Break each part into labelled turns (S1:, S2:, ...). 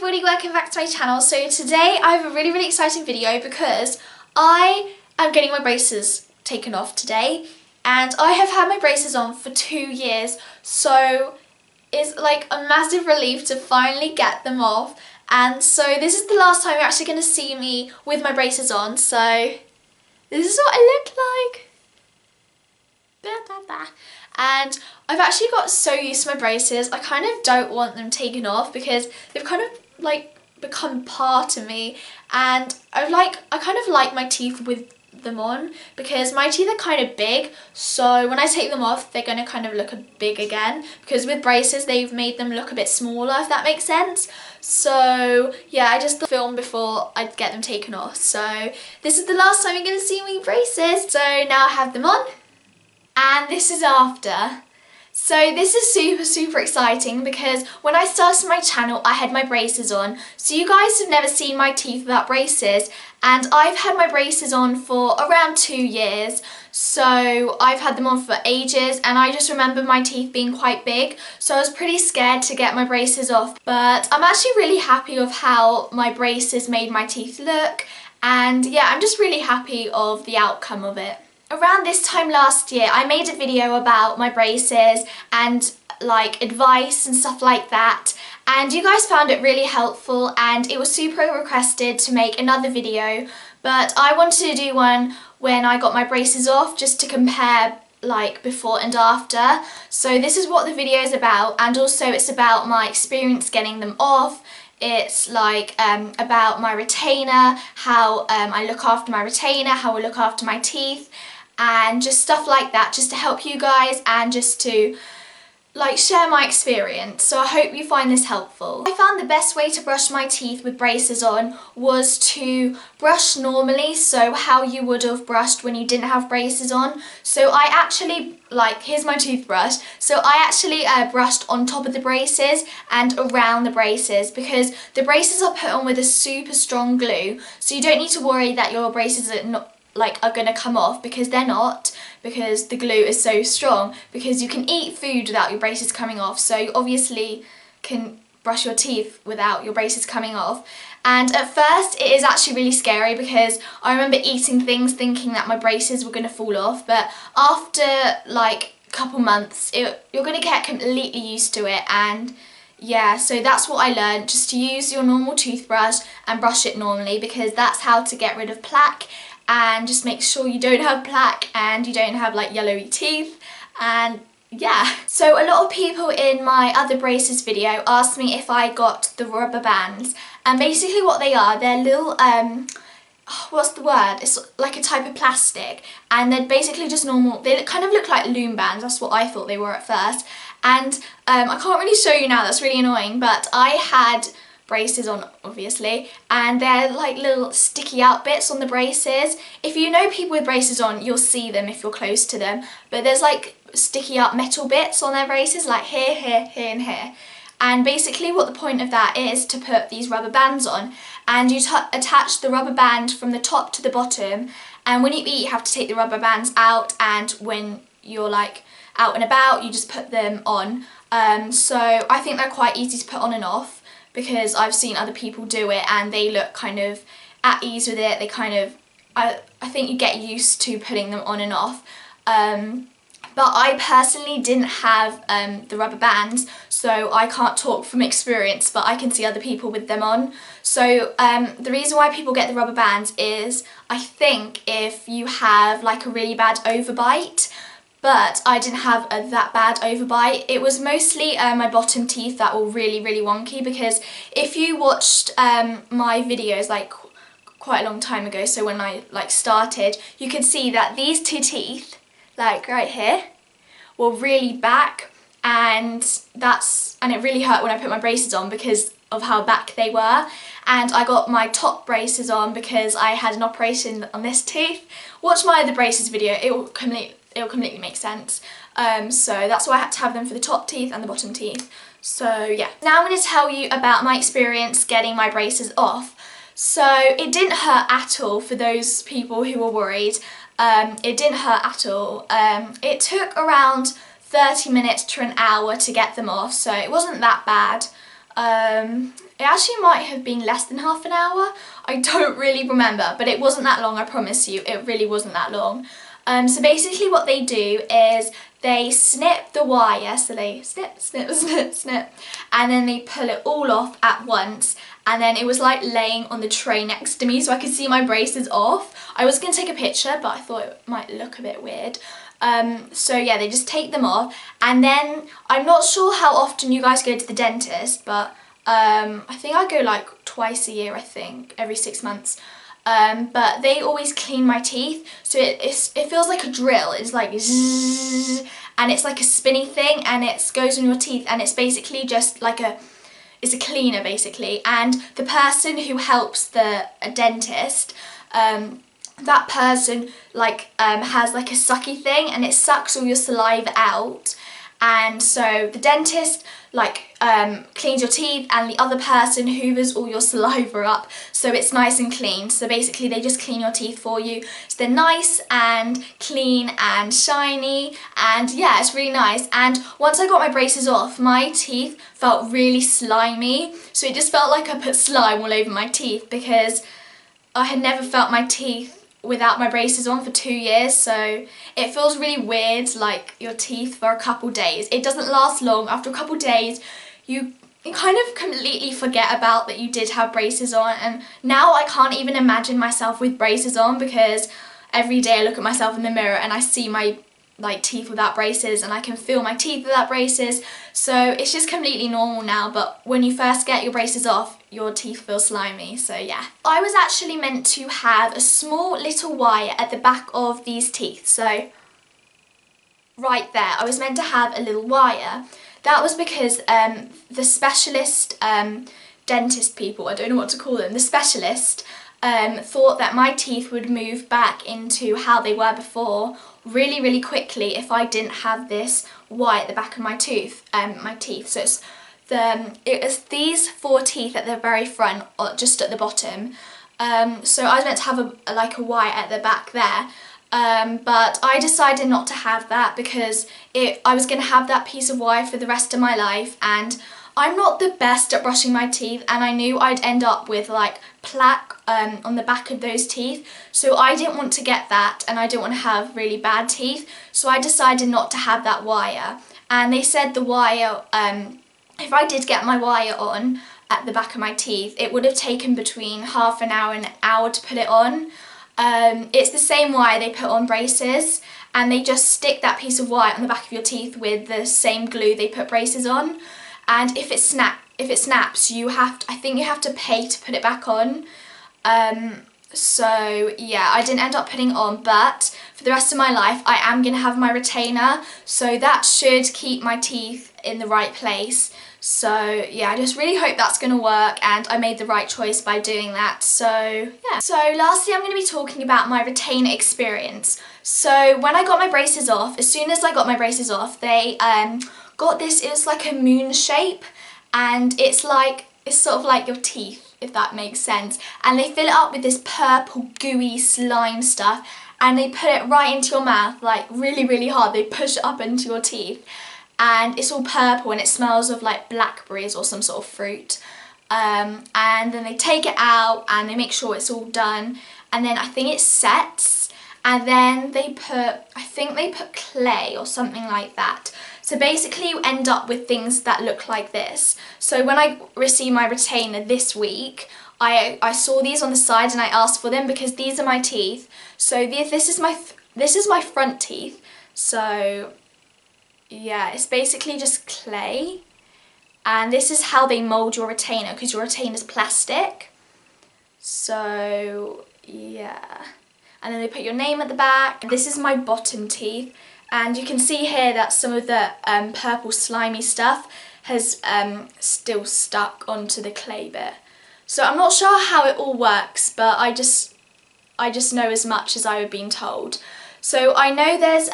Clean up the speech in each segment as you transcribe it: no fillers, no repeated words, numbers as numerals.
S1: everybody, welcome back to my channel. So today I have a really exciting video because I am getting my braces taken off today, and I have had my braces on for 2 years, so it's like a massive relief to finally get them off. And so this is the last time you're actually going to see me with my braces on, so this is what I look like. And I've actually got so used to my braces, I kind of don't want them taken off because they've kind of like become part of me, and I kind of like my teeth with them on because my teeth are kind of big, so when I take them off they're going to kind of look big again, because with braces they've made them look a bit smaller, if that makes sense. So yeah, I just filmed before I'd get them taken off, so this is the last time you're going to see me with braces. So now I have them on, and this is after. So this is super exciting because when I started my channel I had my braces on, so you guys have never seen my teeth without braces, and I've had my braces on for around 2 years, so I've had them on for ages, and I just remember my teeth being quite big, so I was pretty scared to get my braces off, but I'm actually really happy of how my braces made my teeth look, and yeah, I'm just really happy of the outcome of it. Around this time last year I made a video about my braces and like advice and stuff like that, and you guys found it really helpful, and it was super requested to make another video, but I wanted to do one when I got my braces off just to compare like before and after. So this is what the video is about, and also it's about my experience getting them off. It's like about my retainer, how I look after my retainer, how I look after my teeth, and just stuff like that, just to help you guys and just to like share my experience. So I hope you find this helpful. I found the best way to brush my teeth with braces on was to brush normally, so how you would have brushed when you didn't have braces on. So I actually, like, here's my toothbrush, so I actually brushed on top of the braces and around the braces, because the braces are put on with a super strong glue, so you don't need to worry that your braces are going to come off, because they're not, because the glue is so strong, because you can eat food without your braces coming off, so you obviously can brush your teeth without your braces coming off. And at first it is actually really scary because I remember eating things thinking that my braces were going to fall off, but after like a couple months you're going to get completely used to it. And yeah, so that's what I learned, just to use your normal toothbrush and brush it normally, because that's how to get rid of plaque, and just make sure you don't have plaque and you don't have like yellowy teeth. And yeah, so a lot of people in my other braces video asked me if I got the rubber bands, and basically what they are, they're little what's the word, it's like a type of plastic, and they're basically just normal, they kind of look like loom bands, that's what I thought they were at first. And I can't really show you now, that's really annoying, but I had braces on obviously, and they're like little sticky out bits on the braces. If you know people with braces on, you'll see them if you're close to them, but there's like sticky out metal bits on their braces, like here, here, here and here. And basically what the point of that is to put these rubber bands on, and you attach the rubber band from the top to the bottom, and when you eat you have to take the rubber bands out, and when you're like out and about you just put them on. So I think they're quite easy to put on and off, because I've seen other people do it and they look kind of at ease with it. They kind of, I think you get used to putting them on and off. But I personally didn't have the rubber bands, so I can't talk from experience, but I can see other people with them on. So the reason why people get the rubber bands is, I think, if you have like a really bad overbite, but I didn't have that bad overbite. It was mostly my bottom teeth that were really wonky, because if you watched my videos like quite a long time ago, so when I like started, you can see that these two teeth, like right here, were really back, and it really hurt when I put my braces on because of how back they were. And I got my top braces on because I had an operation on this tooth. Watch my other braces video, it'll completely make sense. So that's why I had to have them for the top teeth and the bottom teeth. So yeah. Now I'm going to tell you about my experience getting my braces off. So it didn't hurt at all, for those people who were worried. It didn't hurt at all. It took around 30 minutes to an hour to get them off, so it wasn't that bad. It actually might have been less than half an hour. I don't really remember, but it wasn't that long, I promise you. It really wasn't that long. So basically what they do is they snip the wire, so they snip, snip, snip, snip, and then they pull it all off at once. And then it was like laying on the tray next to me so I could see my braces off. I was going to take a picture, but I thought it might look a bit weird. So yeah, they just take them off, and then I'm not sure how often you guys go to the dentist, but I think I go like twice a year, I think, every 6 months. But they always clean my teeth, so it feels like a drill. It's like zzz, and it's like a spinny thing, and it goes on your teeth, and it's basically just like it's a cleaner basically. And the person who helps a dentist, that person like has like a sucky thing, and it sucks all your saliva out. And so the dentist like cleans your teeth, and the other person hoovers all your saliva up so it's nice and clean. So basically they just clean your teeth for you, so they're nice and clean and shiny, and yeah, it's really nice. And once I got my braces off, my teeth felt really slimy, so it just felt like I put slime all over my teeth, because I had never felt my teeth without my braces on for 2 years, so it feels really weird, like your teeth for a couple days. It doesn't last long. After a couple days you kind of completely forget about that you did have braces on, and now I can't even imagine myself with braces on, because every day I look at myself in the mirror and I see my like teeth without braces, and I can feel my teeth without braces, so it's just completely normal now. But when you first get your braces off, your teeth feel slimy, so yeah. I was actually meant to have a small little wire at the back of these teeth, so right there, I was meant to have a little wire. That was because the specialist dentist people, I don't know what to call them, the specialist thought that my teeth would move back into how they were before really, really quickly if I didn't have this wire at the back of my teeth. So it was these 4 teeth at the very front, or just at the bottom. So I was meant to have a wire at the back there. But I decided not to have that, because I was going to have that piece of wire for the rest of my life, and I'm not the best at brushing my teeth, and I knew I'd end up with like plaque on the back of those teeth, so I didn't want to get that, and I didn't want to have really bad teeth, so I decided not to have that wire. And they said the wire, if I did get my wire on at the back of my teeth, it would have taken between half an hour and an hour to put it on. It's the same wire they put on braces, and they just stick that piece of wire on the back of your teeth with the same glue they put braces on. And if it snaps, I think you have to pay to put it back on. So yeah, I didn't end up putting it on, but for the rest of my life I am going to have my retainer, so that should keep my teeth in the right place. So yeah, I just really hope that's going to work, and I made the right choice by doing that. So yeah. So lastly, I'm going to be talking about my retainer experience. So when I got my braces off, as soon as I got my braces off, they got this, it was like a moon shape, and it's sort of like your teeth, if that makes sense, and they fill it up with this purple gooey slime stuff, and they put it right into your mouth, like really, really hard. They push it up into your teeth, and it's all purple, and it smells of like blackberries or some sort of fruit. And then they take it out and they make sure it's all done, and then I think it sets, and then I think they put clay or something like that. So basically you end up with things that look like this. So when I received my retainer this week, I saw these on the side and I asked for them, because these are my teeth. So this is my front teeth. So yeah, it's basically just clay, and this is how they mould your retainer, because your retainer is plastic. So yeah, and then they put your name at the back. This is my bottom teeth, and you can see here that some of the purple slimy stuff has still stuck onto the clay bit. So I'm not sure how it all works, but I just know as much as I was being told. So I know there's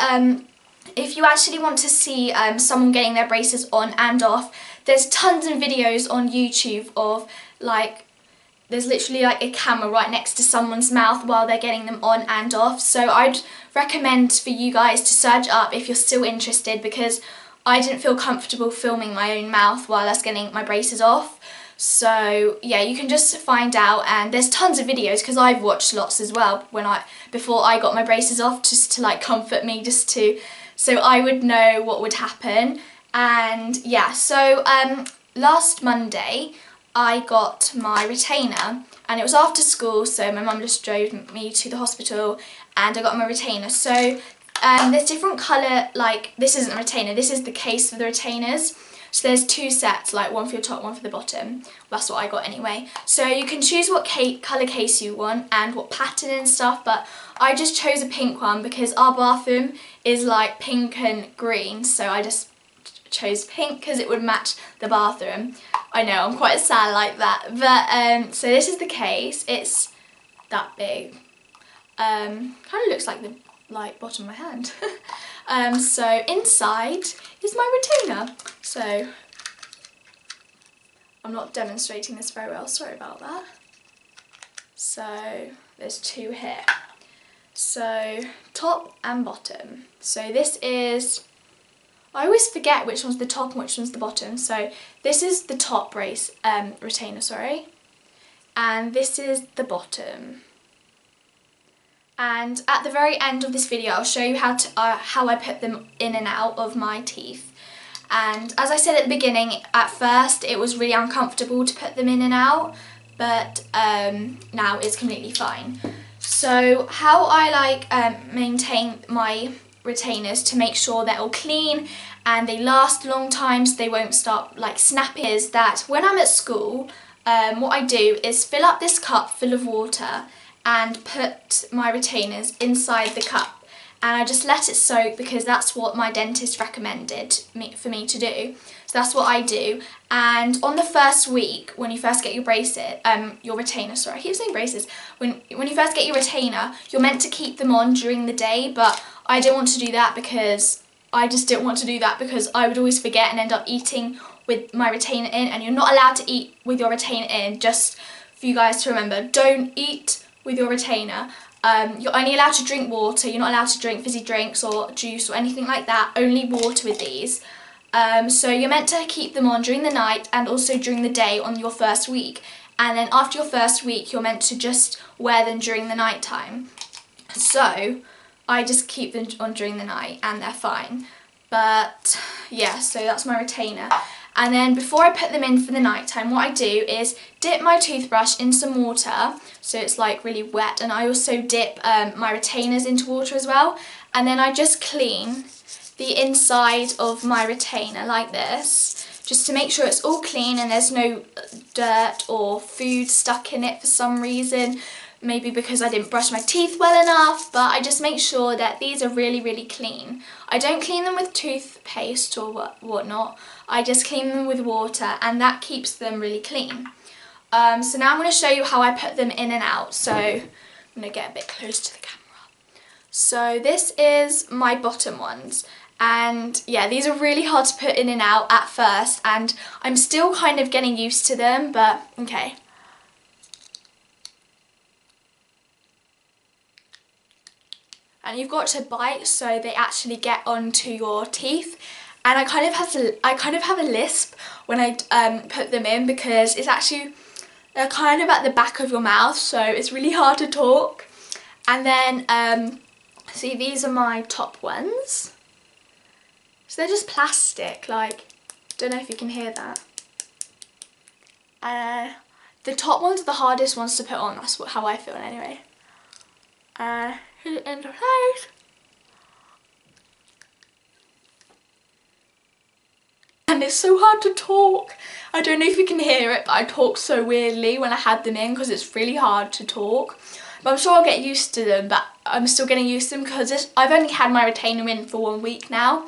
S1: if you actually want to see someone getting their braces on and off, there's tons of videos on YouTube of there's literally like a camera right next to someone's mouth while they're getting them on and off. So I'd recommend for you guys to search up if you're still interested, because I didn't feel comfortable filming my own mouth while I was getting my braces off. So yeah, you can just find out, and there's tons of videos because I've watched lots as well before I got my braces off, just to like comfort me, so I would know what would happen. And yeah, so last Monday I got my retainer, and it was after school, so my mum just drove me to the hospital and I got my retainer. So there's different colour, like this isn't a retainer, this is the case for the retainers. So there's two sets, like one for your top, one for the bottom. Well, that's what I got anyway. So you can choose what colour case you want and what pattern and stuff, but I just chose a pink one because our bathroom is like pink and green, so I just chose pink because it would match the bathroom. I know, I'm quite sad like that. But so this is the case. It's that big. Kind of looks like the bottom of my hand. So inside is my retainer. So I'm not demonstrating this very well, sorry about that. So there's two here. So top and bottom. So this is, I always forget which one's the top and which one's the bottom. So this is the top retainer, sorry. And this is the bottom. And at the very end of this video, I'll show you how I put them in and out of my teeth. And as I said at the beginning, at first it was really uncomfortable to put them in and out, but now it's completely fine. So how I maintain my retainers to make sure they're all clean and they last a long time so they won't start snapping is that when I'm at school, what I do is fill up this cup full of water and put my retainers inside the cup, and I just let it soak because that's what my dentist recommended for me to do. So that's what I do. And on the first week, when you first get your retainer, sorry, I keep saying braces. When you first get your retainer, you're meant to keep them on during the day, but I didn't want to do that because I would always forget and end up eating with my retainer in, and you're not allowed to eat with your retainer in. Just for you guys to remember, don't eat with your retainer. You're only allowed to drink water. You're not allowed to drink fizzy drinks or juice or anything like that, only water with these. So you're meant to keep them on during the night and also during the day on your first week, and then after your first week you're meant to just wear them during the night time. So I just keep them on during the night and they're fine. But yeah, so that's my retainer. And then before I put them in for the night time, what I do is dip my toothbrush in some water so it's really wet, and I also dip my retainers into water as well, and then I just clean the inside of my retainer like this, just to make sure it's all clean and there's no dirt or food stuck in it for some reason. Maybe because I didn't brush my teeth well enough, but I just make sure that these are really, really clean. I don't clean them with toothpaste or whatnot. I just clean them with water, and that keeps them really clean. So now I'm going to show you how I put them in and out. So I'm going to get a bit close to the camera. So this is my bottom ones. And yeah, these are really hard to put in and out at first, and I'm still kind of getting used to them, but okay. And you've got to bite so they actually get onto your teeth. And I kind of have a lisp when I put them in because it's actually they're kind of at the back of your mouth, so it's really hard to talk. And then see, these are my top ones. So they're just plastic, don't know if you can hear that. The top ones are the hardest ones to put on. That's how I feel anyway. Put it into place. And it's so hard to talk. I don't know if you can hear it, but I talk so weirdly when I had them in because it's really hard to talk. But I'm sure I'll get used to them, but I'm still getting used to them because I've only had my retainer in for 1 week now.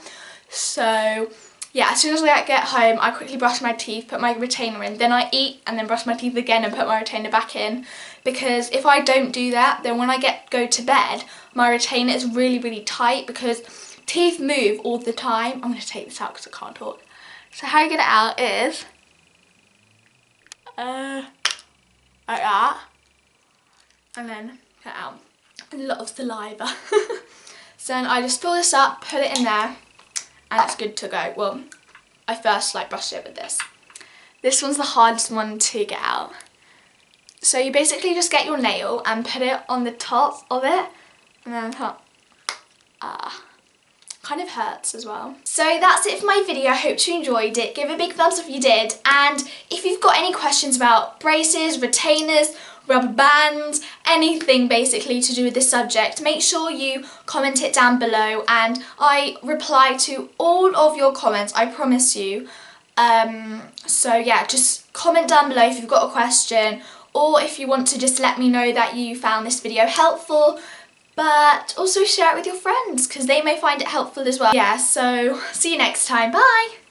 S1: So yeah, as soon as I get home, I quickly brush my teeth, put my retainer in, then I eat and then brush my teeth again and put my retainer back in. Because if I don't do that, then when I go to bed, my retainer is really, really tight because teeth move all the time. I'm going to take this out because I can't talk. So how you get it out is like that, and then get it out. A lot of saliva. So then I just fill this up, put it in there, and it's good to go. Well, I first brushed it with this. This one's the hardest one to get out. So you basically just get your nail and put it on the top of it, and then kind of hurts as well. So that's it for my video. I hope you enjoyed it. Give it a big thumbs up if you did, and if you've got any questions about braces, retainers, rubber bands, anything basically to do with this subject, make sure you comment it down below, and I reply to all of your comments, I promise you. So yeah, just comment down below if you've got a question, or if you want to just let me know that you found this video helpful, but also share it with your friends because they may find it helpful as well. Yeah, so see you next time. Bye!